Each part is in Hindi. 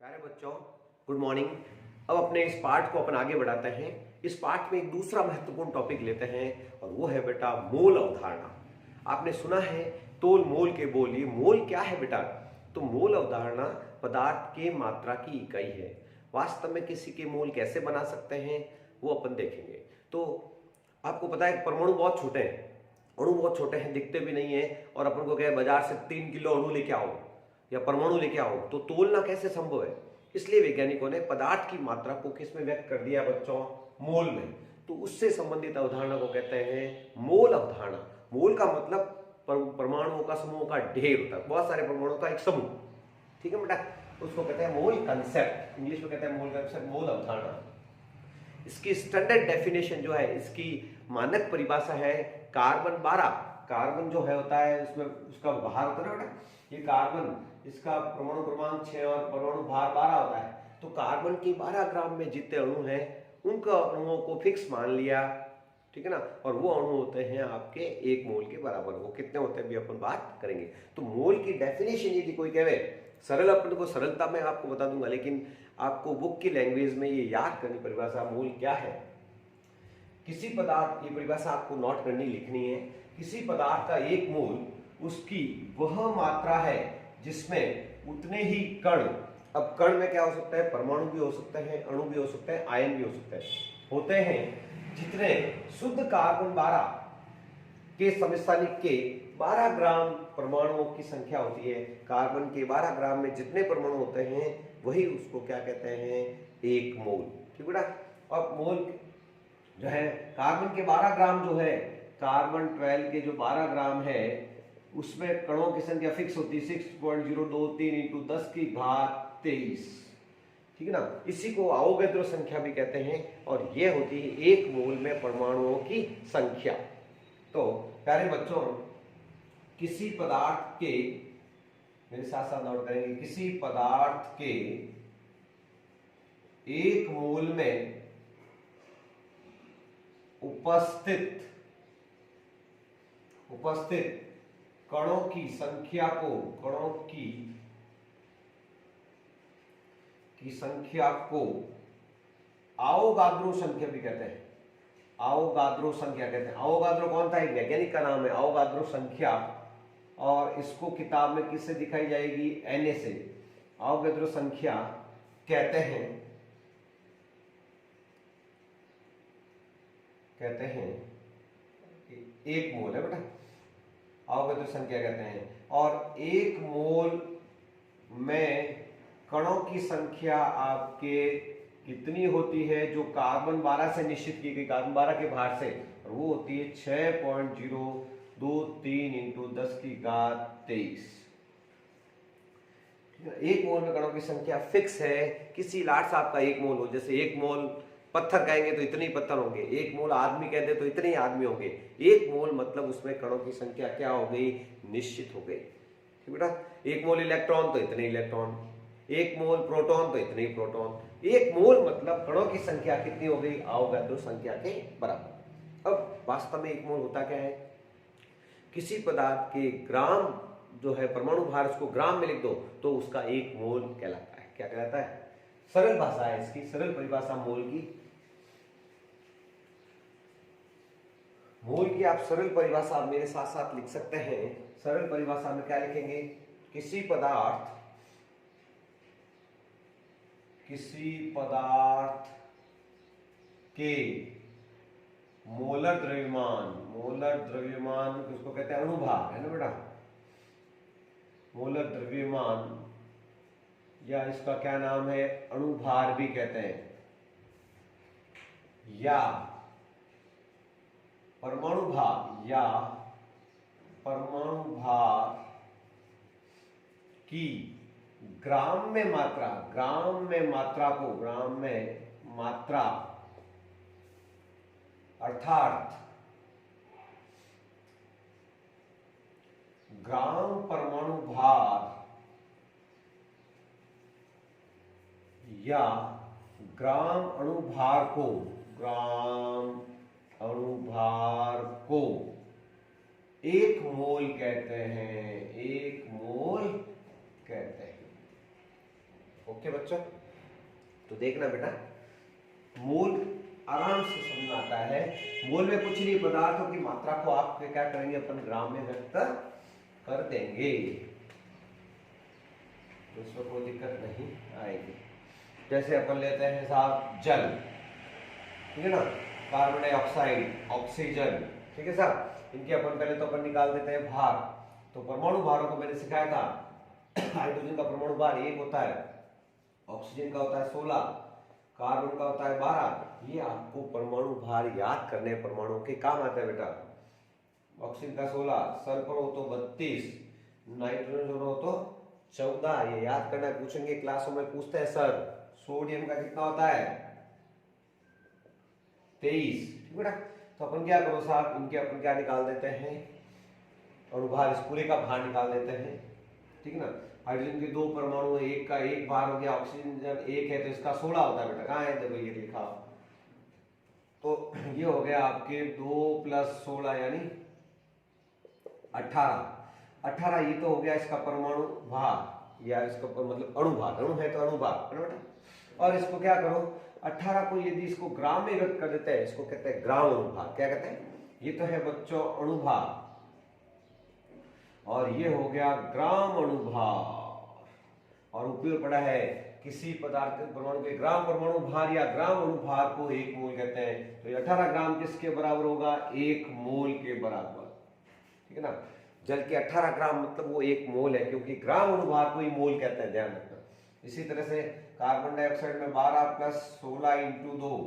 प्यारे बच्चों, गुड मॉर्निंग। अब अपने इस पाठ को अपन आगे बढ़ाते हैं। इस पाठ में एक दूसरा महत्वपूर्ण टॉपिक लेते हैं और वो है बेटा मोल अवधारणा। आपने सुना है तोल मोल के बोल। ये मोल क्या है बेटा? तो मोल अवधारणा पदार्थ के मात्रा की इकाई है। वास्तव में किसी के मोल कैसे बना सकते हैं वो अपन देखेंगे। तो आपको पता है परमाणु बहुत छोटे हैं, अणु बहुत छोटे हैं, दिखते भी नहीं है, और अपन को कहे बाजार से 3 किलो अणु लेके आओ या परमाणु लेके आओ, तो तोलना कैसे संभव है? इसलिए वैज्ञानिकों ने पदार्थ की मात्रा को किस में व्यक्त कर दिया बच्चों? मोल में। तो उससे संबंधित अवधारणा को कहते हैं मोल अवधारणा। मोल का मतलब परमाणुओं का समूह का ढेर होता है, बहुत सारे परमाणुओं का एक समूह। ठीक है बेटा, उसको कहते हैं मोल कंसेप्ट। इंग्लिश में कहते हैं मोल कंसेप्ट, मोल अवधारणा। इसकी स्टैंडर्ड डेफिनेशन जो है, इसकी मानक परिभाषा है कार्बन 12। कार्बन जो है होता है उसमें उसका भार होता है ना बेटा, ये कार्बन, इसका परमाणु क्रमांक 6 और परमाणु भार 12 होता है। तो कार्बन के 12 ग्राम में जितने अणु हैं उनका अणुओं को फिक्स मान लिया, ठीक है ना, और वो अणु होते हैं आपके 1 मोल के बराबर। वो कितने होते हैं भी अपन बात करेंगे। तो मोल की डेफिनेशन यदि कोई कहे, सरल अपन को सरलता में आपको बता दूंगा, लेकिन आपको बुक की लैंग्वेज में ये याद करनी परिभाषा मोल क्या है। किसी पदार्थ, ये परिभाषा आपको नोट करनी, लिखनी है। किसी पदार्थ का 1 मोल उसकी वह मात्रा है जिसमें उतने ही कण, अब कण में क्या हो सकता है? परमाणु भी हो सकते हैं, अणु भी हो सकते हैं, आयन भी हो सकते हैं, होते हैं, जितने शुद्ध कार्बन 12 के समस्थानिक के 12 ग्राम परमाणुओं की संख्या होती है। कार्बन के 12 ग्राम में जितने परमाणु होते हैं वही उसको क्या कहते हैं? 1 मोल। ठीक बेटा। अब मोल जो है, कार्बन के 12 ग्राम जो है, कार्बन 12 के जो 12 ग्राम है उसमें कणों की संख्या फिक्स होती है 6.023 इंटू 10 की घात 23। ठीक है ना, इसी को अवोगाद्रो संख्या भी कहते हैं, और ये होती है 1 मोल में परमाणुओं की संख्या। तो प्यारे बच्चों, किसी पदार्थ के, मेरे साथ साथ नोट करेंगे, किसी पदार्थ के 1 मोल में उपस्थित कणों की संख्या को, कणों की संख्या को अवोगाद्रो संख्या भी कहते हैं। अवोगाद्रो संख्या कहते हैं। अवोगाद्रो कौन था? एक वैज्ञानिक का नाम है, अवोगाद्रो संख्या। और इसको किताब में किससे दिखाई जाएगी? Na से। अवोगाद्रो संख्या कहते हैं 1 मोल है बेटा, अवोगाद्रो संख्या कहते हैं। और 1 मोल में कणों की संख्या आपके कितनी होती है? जो कार्बन 12 से निश्चित की गई, कार्बन 12 के भार से, और वो होती है 6.023 इंटू 10 की घात 23। 1 मोल में कणों की संख्या फिक्स है। किसी लाट साहब का 1 मोल हो, जैसे 1 मोल पत्थर कहेंगे तो इतने ही पत्थर होंगे, 1 मोल आदमी कहते तो इतने ही आदमी होंगे। 1 मोल मतलब उसमें कणों की संख्या क्या हो गई? निश्चित हो गई। ठीक बेटा। 1 मोल इलेक्ट्रॉन तो इतने इलेक्ट्रॉन, 1 मोल प्रोटॉन तो इतने ही प्रोटॉन। 1 मोल मतलब कणों की संख्या कितनी हो गई? अवोगाद्रो संख्या के बराबर। अब वास्तव में 1 मोल होता क्या है? किसी पदार्थ के ग्राम जो है, परमाणु भार, उसको ग्राम में लिख दो तो उसका 1 मोल कहलाता है। क्या कहलाता है? सरल भाषा है इसकी, सरल परिभाषा मोल की। मोल की आप सरल परिभाषा मेरे साथ साथ लिख सकते हैं। सरल परिभाषा में क्या लिखेंगे? किसी पदार्थ के मोलर द्रव्यमान किसको कहते हैं? अणुभार, है ना बेटा। मोलर द्रव्यमान, या इसका क्या नाम है? अणुभार भी कहते हैं, या परमाणु भार की ग्राम में मात्रा अर्थात ग्राम परमाणु भार या ग्राम अणुभार को 1 मोल कहते हैं। 1 मोल कहते हैं। ओके बच्चों, तो देखना बेटा, मोल आराम से समझ आता है। मोल में कुछ नहीं, पदार्थों की मात्रा को आप क्या करेंगे, अपन ग्राम में व्यक्त कर देंगे, तो इसमें कोई दिक्कत नहीं आएगी। जैसे अपन लेते हैं साहब जल, ठीक है ना, कार्बन डाइऑक्साइड, ऑक्सीजन, ठीक है साहब, इनके अपन पहले तो अपन निकाल देते हैं भार। तो परमाणु भारों को मैंने सिखाया था, हाइड्रोजन का परमाणु भार 1 होता है, ऑक्सीजन का होता है 16, कार्बन का होता है 12। ये आपको परमाणु भार याद करने परमाणुओं के काम आता है बेटा। ऑक्सीजन का 16, सल्फर हो तो 32, नाइट्रोजन हो तो 14। ये याद करना, पूछेंगे क्लासों में, पूछते हैं सर सोडियम का कितना होता है 23, ठीक बेटा। तो अपन क्या करो साहब, इनके अपन क्या निकाल देते हैं, अणुभार, इस पूरे का भार निकाल देते हैं, ठीक है ना। हाइड्रोजन के 2 परमाणु, एक का 1 भार हो गया, ऑक्सीजन 1 है तो इसका 16 होता है बेटा। कहाँ है, देखो ये लिखा, तो ये हो गया आपके 2 + 16 यानी 18। ये तो हो गया इसका परमाणु भार, या इसका मतलब अणुभार, अणु है तो अणुभार है बेटा। और इसको क्या करो, 18 को यदि इसको ग्राम में व्यक्त कर देते हैं, इसको कहते हैं ग्राम अणुभार। क्या कहते हैं, ये तो है बच्चों अणुभार, और ये हो गया ग्राम अणुभार। और उपयोग पड़ा है, किसी पदार्थ के परमाणु के ग्राम परमाणु भार या ग्राम अणुभार को 1 मोल कहते हैं। तो 18 ग्राम किसके बराबर होगा, 1 मोल के बराबर, ठीक है ना। जल के 18 ग्राम मतलब वो 1 मोल है, क्योंकि ग्राम अणुभार को ही मोल कहते हैं, ध्यान रखना। इसी तरह से कार्बन डाइऑक्साइड में 12 + 16 × 2,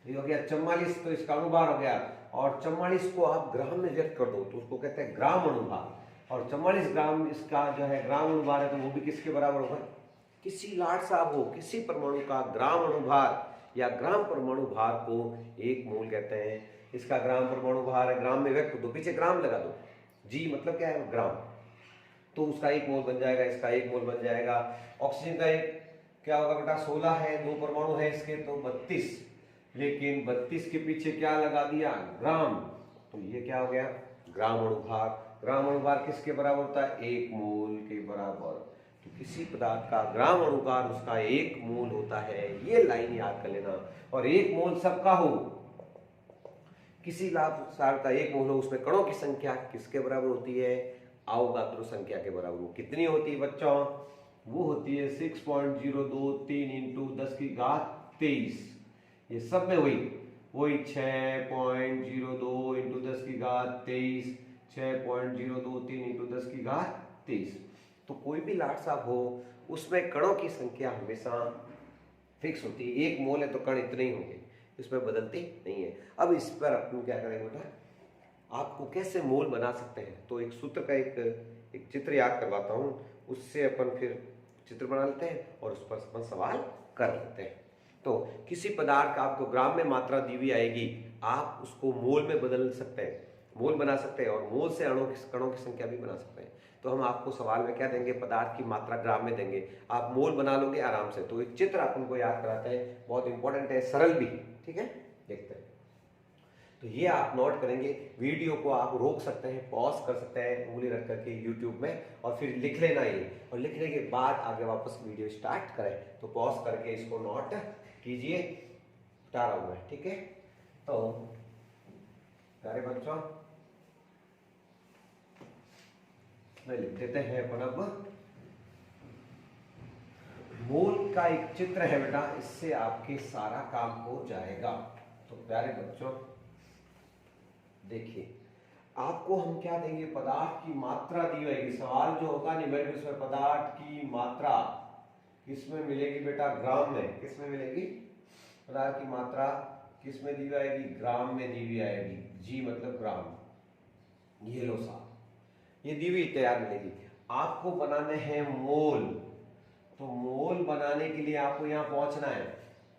ये हो गया 44, तो इसका अणुभार हो गया। और 44 को आप ग्राम में व्यक्त कर दो तो उसको कहते हैं ग्राम अणुभार। और 44 ग्राम इसका जो है ग्राम अणुभार है, तो वो भी किसके बराबर होगा, किसी लाट साहब हो, किसी परमाणु का ग्राम अणुभार या ग्राम परमाणु भार को 1 मोल कहते हैं। इसका ग्राम परमाणु भार है, ग्राम में व्यक्त दो, पीछे ग्राम लगा दो, जी मतलब क्या है ग्राम, तो उसका 1 मोल बन जाएगा, इसका 1 मोल बन जाएगा। ऑक्सीजन का एक क्या होगा बेटा, 16 है, 2 परमाणु है इसके, तो 32, लेकिन 32 के पीछे क्या लगा दिया, ग्राम, तो ये क्या हो गया ग्राम अणुभार। ग्राम अणुभार किसके बराबर होता है, 1 मोल के बराबर। तो किसी पदार्थ का ग्राम अणुभार उसका 1 मोल होता है, ये लाइन याद कर लेना। और 1 मोल सबका हो, किसी सार का 1 मोल हो, उसमें कणों की संख्या किसके बराबर होती है, अवगाद्रो संख्या के बराबर। वो कितनी होती है बच्चों, वो होती है 6.023 × 10⁻23। ये सब में वही 6.02 × 10⁻23, 6.023 × 10⁻23। तो कोई भी लाट साहब हो, उसमें कणों की संख्या हमेशा फिक्स होती है। 1 मोल है तो कण इतने ही होंगे, इसमें बदलती नहीं है। अब इस पर अपन क्या करेंगे बेटा, आपको कैसे मोल बना सकते हैं, तो एक सूत्र का एक चित्र याद करवाता हूं, उससे अपन फिर चित्र बना लेते हैं और उस पर अपन सवाल कर लेते हैं। तो किसी पदार्थ का आपको ग्राम में मात्रा दी हुई आएगी, आप उसको मोल में बदल सकते हैं, मोल बना सकते हैं, और मोल से कणों की संख्या भी बना सकते हैं। तो हम आपको सवाल में क्या देंगे, पदार्थ की मात्रा ग्राम में देंगे, आप मोल बना लोगे आराम से। तो एक चित्र अपन को याद कराते हैं, बहुत इंपॉर्टेंट है, सरल भी, ठीक है, देखते हैं। तो ये आप नोट करेंगे, वीडियो को आप रोक सकते हैं, पॉज कर सकते हैं उंगली रख करके यूट्यूब में, और फिर लिख लेना ये, और लिखने के बाद आगे वापस वीडियो स्टार्ट करें। तो पॉज करके इसको नोट कीजिए, बता रहा हूं मैं, ठीक है। तो प्यारे बच्चों, मैं लिख देते हैं अपन अब मोल का एक चित्र है बेटा, इससे आपके सारा काम हो जाएगा। तो प्यारे बच्चों देखिए, आपको हम क्या देंगे, पदार्थ की मात्रा दी जाएगी। सवाल जो होगा न्यूमेरिकल उसमें पदार्थ की मात्रा किसमें मिलेगी बेटा, ग्राम में। किसमें मिलेगी, पदार्थ की मात्रा किसमें दी जाएगी, ग्राम में दी हुई आएगी। जी मतलब ग्राम। ये लो साहब, ये दी हुई तैयार मिलेगी। आपको बनाने हैं मोल, तो मोल बनाने के लिए आपको यहां पहुंचना है।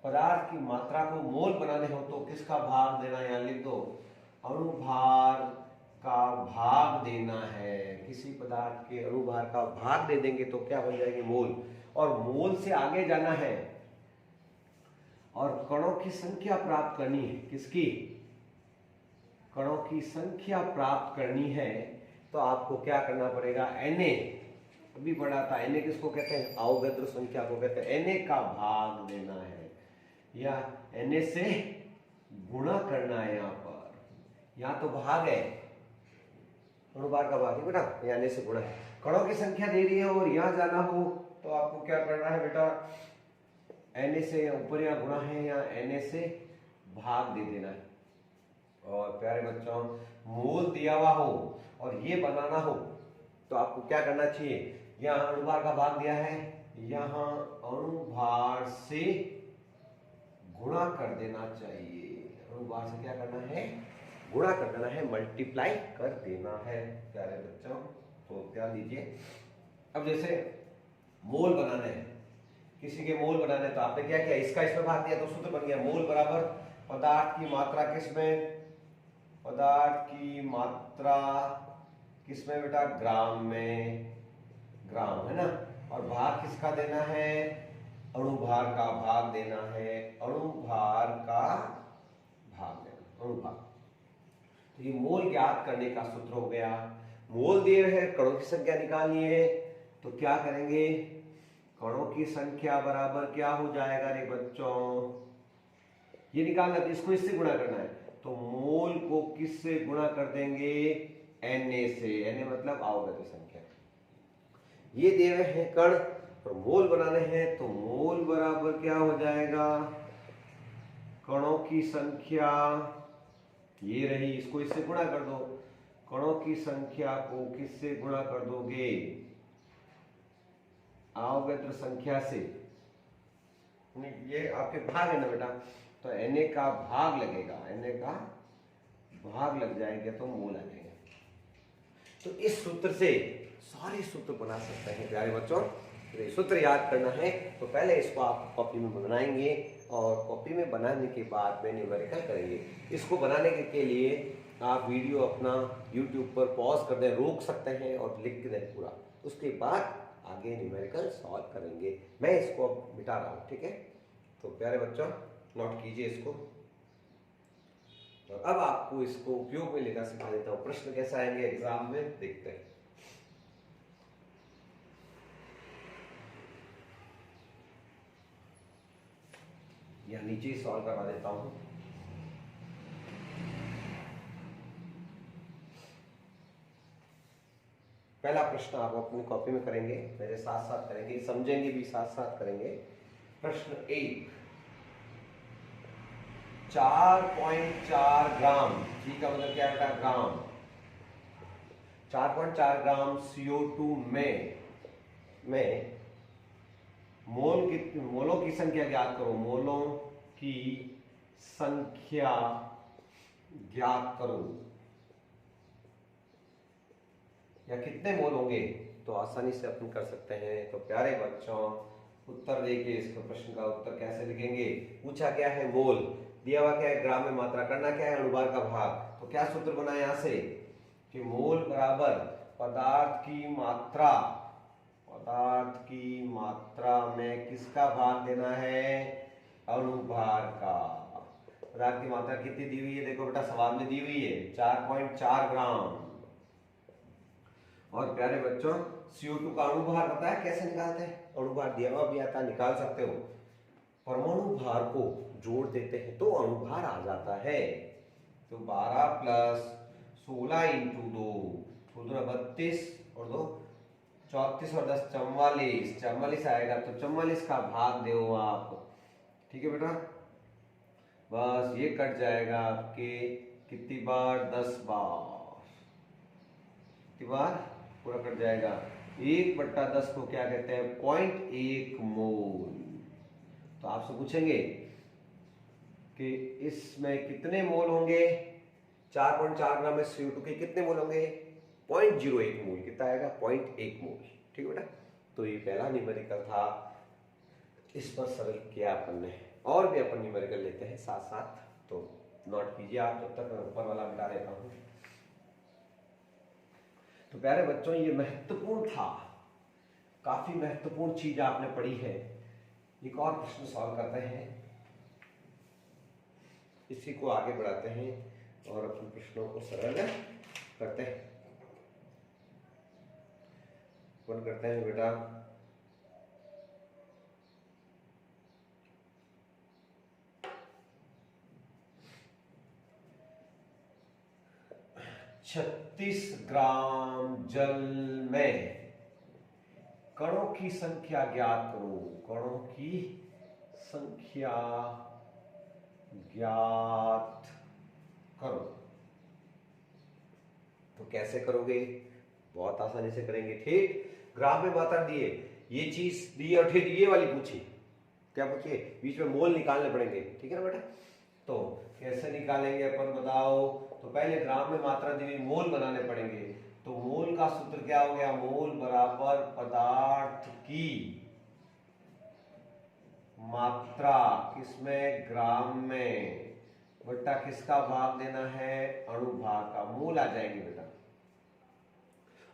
पदार्थ की मात्रा को मोल बनाने हो तो किसका भाग देना, यहां लिख दो, अणुभार का भाग देना है। किसी पदार्थ के अणुभार का भाग दे देंगे तो क्या बन जाएंगे, मोल। और मोल से आगे जाना है और कणों की संख्या प्राप्त करनी है। किसकी, कणों की संख्या प्राप्त करनी है, तो आपको क्या करना पड़ेगा, Na अभी पढ़ा था Na किसको कहते हैं, अवोगाद्रो संख्या को कहते हैं। Na का भाग देना है या Na से गुणा करना है। यहाँ तो भाग है, अणुभार का भाग है बेटा, यहाँ Na से गुणा है। कणों की संख्या दे रही है और यहाँ जाना हो तो आपको क्या करना है बेटा, Na से ऊपर यहाँ गुणा है, या Na से भाग दे देना है। और प्यारे बच्चों, मोल दिया हुआ हो और ये बनाना हो तो आपको क्या करना चाहिए, यहाँ अणुभार का भाग दिया है, यहाँ अणुभार से गुणा कर देना चाहिए। अणुभार से क्या करना है, गुणा कर देना है, मल्टीप्लाई कर देना है प्यारे बच्चों। तो ध्यान दीजिए, अब जैसे मोल बनाना है, किसी के मोल बनाने, तो आपने क्या किया, इसका इसमें भाग दिया तो सूत्र बन गया, मोल बराबर पदार्थ की मात्रा किसमें, पदार्थ की मात्रा किसमें बेटा, ग्राम में, ग्राम है ना। और भाग किसका देना है, अणुभार का भाग देना है, अणुभार का भाग देना, अणुभार। तो ये मोल ज्ञात करने का सूत्र हो गया। मोल दिए है, कणों की संख्या निकालनी है, तो क्या करेंगे, कणों की संख्या बराबर क्या हो जाएगा रे बच्चों, ये निकालना, तो इसको इससे गुणा करना है, तो मोल को किससे गुणा कर देंगे, Na से। Na मतलब अवोगाद्रो संख्या। ये दे रहे हैं कण और मोल बनाने हैं, तो मोल बराबर क्या हो जाएगा, कणों की संख्या ये रही, इसको इससे गुणा कर दो, कणों की संख्या को किससे गुणा कर दोगे, अवोगाद्रो संख्या से। ये आपके भाग है ना बेटा, तो Na का भाग लगेगा, Na का भाग लग जाएगा तो मोल आ जाएगा। तो इस सूत्र से सारे सूत्र बना सकते हैं प्यारे बच्चों। तो सूत्र याद करना है तो पहले इसको आप कॉपी में बनाएंगे और कॉपी में बनाने के बाद में न्यूमेरिकल करेंगे। इसको बनाने के लिए आप वीडियो अपना YouTube पर पॉज कर दें, रोक सकते हैं और लिख दें पूरा, उसके बाद आगे न्यूमेरिकल सॉल्व करेंगे। मैं इसको अब मिटा रहा हूँ, ठीक है। तो प्यारे बच्चों नोट कीजिए इसको, और अब आपको इसको उपयोग में लेकर सिखा देता हूँ। प्रश्न कैसे आएंगे एग्जाम में देखते हैं। या नीचे ही सॉल्व करवा देता हूँ। पहला प्रश्न आप अपनी कॉपी में करेंगे, मेरे साथ साथ करेंगे, समझेंगे भी साथ साथ करेंगे। प्रश्न 1, 4.4 ग्राम, जी का मतलब क्या बेटा, ग्राम, 4.4 ग्राम CO2 में मोलों की संख्या ज्ञात करो, मोलों की संख्या ज्ञात करो, या कितने मोल होंगे, तो आसानी से अपन कर सकते हैं। तो प्यारे बच्चों उत्तर देखिए, इसका प्रश्न का उत्तर कैसे लिखेंगे, पूछा क्या है मोल, दिया हुआ क्या है ग्राम में, मात्रा करना क्या है अणुभार का भाग। तो क्या सूत्र बना यहां से कि मोल बराबर पदार्थ की मात्रा, पदार्थ की मात्रा में किसका भाग देना है, अणुभार का। पदार्थ की मात्रा कितनी दी हुई है, देखो बेटा सवाल में दी हुई है 4.4 ग्राम। और प्यारे बच्चों CO2 का अणुभार पता है कैसे निकालते हैं, अणुभार दिया हुआ भी आता, निकाल सकते हो, परमाणु भार को जोड़ देते हैं तो अणुभार आ जाता है। तो 12 प्लस 16 इंटू 2, 32 और 2 34 और 10 44, 44 आएगा, तो 44 का भाग दो आप, ठीक है बेटा। बस ये कट जाएगा आपके कितनी बार, 10 बार, कितनी बार पूरा कट जाएगा। 1/10 को क्या कहते हैं, 0.1 मोल। तो आपसे पूछेंगे कि इसमें कितने मोल होंगे, 4.4 ग्राम में CO2 के कितने मोल होंगे, 0.01 मोल। कितना आएगा, 0.1 मोल, ठीक है बेटा। तो ये पहला न्यूमेरिकल था, इस पर सरल किया अपन ने, और भी अपन न्यूमेरिकल लेते हैं साथ साथ, तो नोट कीजिए आप, जब तक मैं ऊपर वाला मिटा देता हूँ। तो प्यारे बच्चों ये महत्वपूर्ण था, काफी महत्वपूर्ण चीज आपने पढ़ी है। एक और प्रश्न सॉल्व करते हैं, इसी को आगे बढ़ाते हैं और अपने प्रश्नों को सरल करते हैं। अपन करते हैं बेटा 36 ग्राम जल में कणों की संख्या ज्ञात करो। कणों की संख्या ज्ञात करो। तो कैसे करोगे? बहुत आसानी से करेंगे। ठीक, ग्राम में मात्रा दिए, ये चीज दी और ठीक ये वाली पूछी, क्या पूछिए? बीच में मोल निकालने पड़ेंगे, ठीक है ना बेटा? तो कैसे निकालेंगे अपन बताओ? तो पहले ग्राम में मात्रा दी हुई, मोल बनाने पड़ेंगे। तो मोल का सूत्र क्या हो गया? मोल बराबर पदार्थ की मात्रा, किसमें? ग्राम में, बट्टा किसका भाग देना है? अणुभार का। मोल आ जाएंगे बेटा,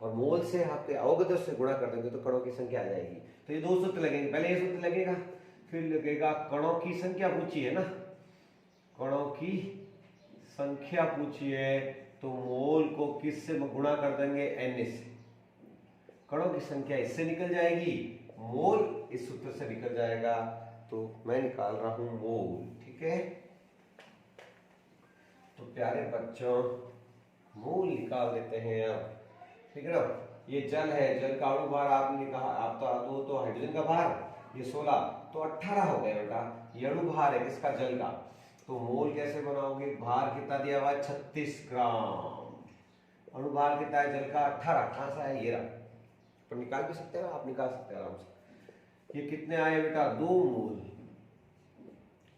और मोल से आपके अवगत से गुणा कर देंगे तो कणों की संख्या आ जाएगी। तो ये दो सूत्र लगेंगे, पहले ये सूत्र लगेगा, फिर लगेगा कणों की संख्या पूछी है ना, कणों की संख्या पूछी है, तो मोल को किससे गुणा कर देंगे? Na से। कणों की संख्या इससे निकल जाएगी, मोल इस सूत्र से निकल जाएगा। तो मैं निकाल रहा हूं मोल, ठीक है? तो प्यारे बच्चों, मोल निकाल देते हैं अब, ठीक है ना? ये जल है, जल का अणुभार आपने कहा, आप तो हाइड्रोजन का भार, ये 16, तो 18 हो गया बेटा। ये अणुभार है किसका? जल का। तो मोल कैसे बनाओगे? भार कितना दिया हुआ है? 36 ग्राम। अणुभार कितना है जल का? 18। कहां से है? ये रहा। तो निकाल भी सकते हैं, आप निकाल सकते हैं आराम से। ये कितने आए बेटा? 2 मोल।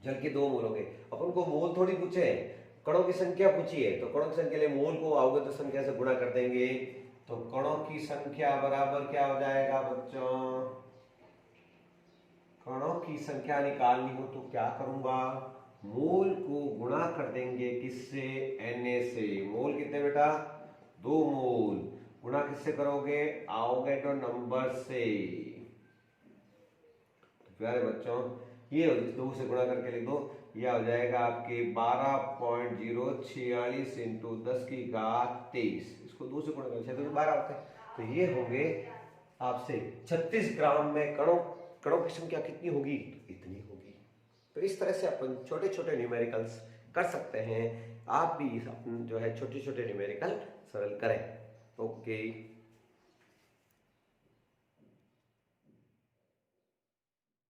जल के 2 मोल हो गए। अपन को मोल थोड़ी पूछे, कणों की संख्या पूछी है, तो कणों की संख्या के लिए मोल को अवगत संख्या से गुणा कर देंगे। तो कणों की संख्या बराबर क्या हो जाएगा बच्चों? कणों की संख्या निकालनी हो तो क्या करूंगा? मोल को गुणा कर देंगे किससे? Na से। मोल कितने बेटा? 2 मोल। गुणा किससे करोगे? आओगे तो नंबर से। तो प्यारे बच्चों, ये 2 से गुणा करके लिख दो, यह हो जाएगा आपके 12.046 इंटू 10 की घात 23। इसको 2 से गुणा करके 12 होता है। तो ये होंगे आपसे 36 ग्राम में कणों की संख्या कितनी होगी? तो इतनी होगी। तो इस तरह से अपन छोटे छोटे न्यूमेरिकल्स कर सकते हैं। आप भी जो है छोटे छोटे न्यूमेरिकल सरल करें। ओके।